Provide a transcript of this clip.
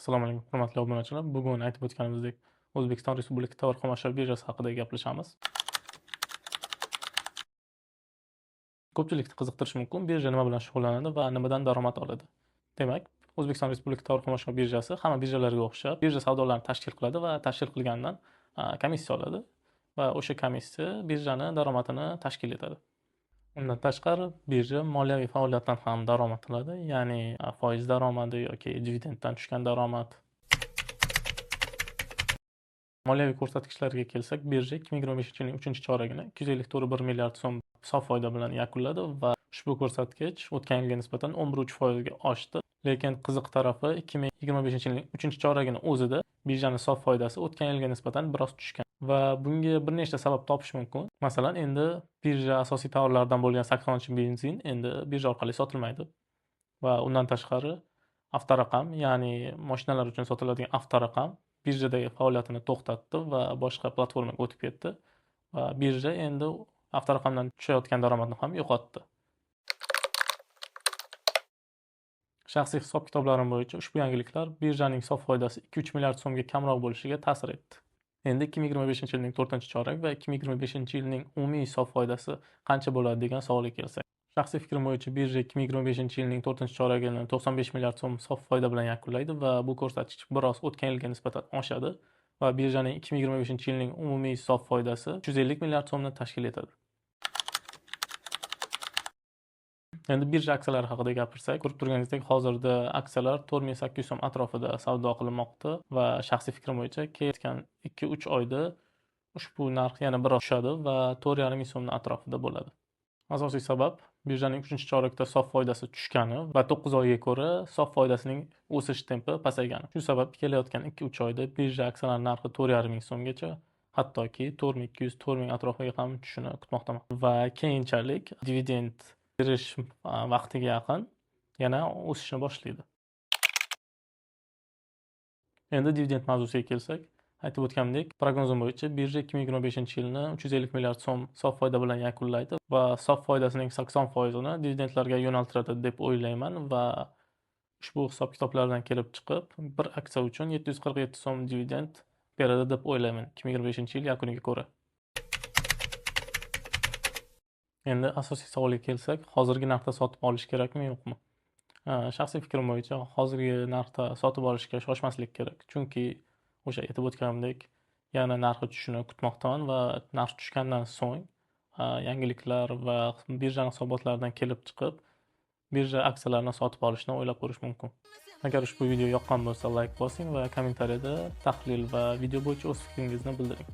Assalomu alaykum, hurmatli obunachilar. Bugun aytib o'tganimizdek, O'zbekiston Respublika tovar xomashyo birjasi haqida gaplashamiz. Ko'pchilikni qiziqtirishi mumkin, birja nima bilan shug'ullanadi va nimadan daromad oladi. Demak, O'zbekiston Respublika tovar xomashyo birjasi hamma birjalarga o'xshab birja savdolarini tashkil qiladi va tashkil qilgandan komissiya oladi va o'sha komissiya birjani daromadini tashkil etadi. Undan tashqari, birja moliyaviy faoliyatdan ham daromad qiladi, ya'ni foiz daromadi yoki dividenddan tushgan daromad. Moliyaviy ko'rsatkichlarga kelsak, birja 2025-yilning 3-choragini 254,1 milliard so'm sof foyda bilan yakunladi va ushbu ko'rsatkich o'tgan yilga nisbatan 11,3% ga oshdi. Lekin qiziq tarafi 2025-yilning 3-choragini o'zida birjaning sof foydasi o'tgan yilga nisbatan biroz tushgan va bunga bir nechta sabab topish mumkin. Masalan, endi birja asosiy tovarlaridan bo'lgan sakkizinchi benzin endi birja orqali sotilmaydi va undan tashqari avtoraqam, ya'ni mashinalar uchun sotiladigan avtoraqam birjadagi faoliyatini to'xtatdi va boshqa platformaga o'tib ketdi va birja endi avtoraqamdan tushayotgan daromadni ham yo'qotdi. Shaxsiy hisob-kitoblarim bo'yicha ushbu yangiliklar birjaning sof foydasi 2-3 milliard so'mga kamroq bo'lishiga ta'sir etdi. Endi 2025-yilning 4-chorak va 2025-yilning umumiy sof foydasi qancha bo'ladi degan savolga kelsak. Shaxsiy fikrim bo'yicha birja 2025-yilning 4-choragini 95 milliard so'm sof foyda bilan yakunlaydi va bu ko'rsatkich biroz o'tgan yilga nisbatan oshadi va birjaning 2025-yilning umumiy sof foydasi 350 milliard so'mni tashkil etadi. Endi birja aksiyalari haqida gapirsak, ko'rib turganingizdek, hozirda aksiyalar 4800 so'm atrofida savdo qilinmoqda va shaxsiy fikrim bo'yicha kelayotgan 2-3 oyda ushbu narx yana biroz tushadi va 4,5 so'mning atrofida bo'ladi. Asosiy sabab birjaning 3-chorakda sof foydasi tushgani va 9 oyga ko'ra sof foydasining o'sish tempi pasaygani. Shu sabab kelayotgan 2-3 oyda birja aksiyalari narxi 4,5 so'mgacha, hattoki 4200, 4000 atrofiga ham tushishini kutmoqdaman. Va keyinchalik dividend berish vaqtiga yaqin yana o'sishni boshlaydi. Endi dividend mavzusiga kelsak, aytib o'tganimdek, prognozim bo'yicha birja 2025-yilni 350 milliard so'm sof foyda bilan yakunlaydi va sof foydasining 80%ni dividendlarga yo'naltiradi deb o'ylayman va ushbu hisob-kitoblardan kelib chiqib, bir aksiya uchun 747 so'm dividend beradi deb o'ylayman 2025-yil yakuniga ko'ra. Endi asosiy savolga kelsak, hozirgi narxda sotib olish kerakmi, yo'qmi? Shaxsiy fikrim bo'yicha hozirgi narxda sotib olishga shoshmaslik kerak. Chunki o'sha aytib o'tganimdek, yana narxi tushishini kutmoqdaman va narx tushgandan so'ng yangiliklar va birja hisobotlaridan kelib chiqib, birja aksiyalarini sotib olishni o'ylab ko'rish mumkin. Agar ushbu video yoqqan bo'lsa, like bosing va kommentariyada tahlil va video bo'yicha o'z fikringizni bildiring.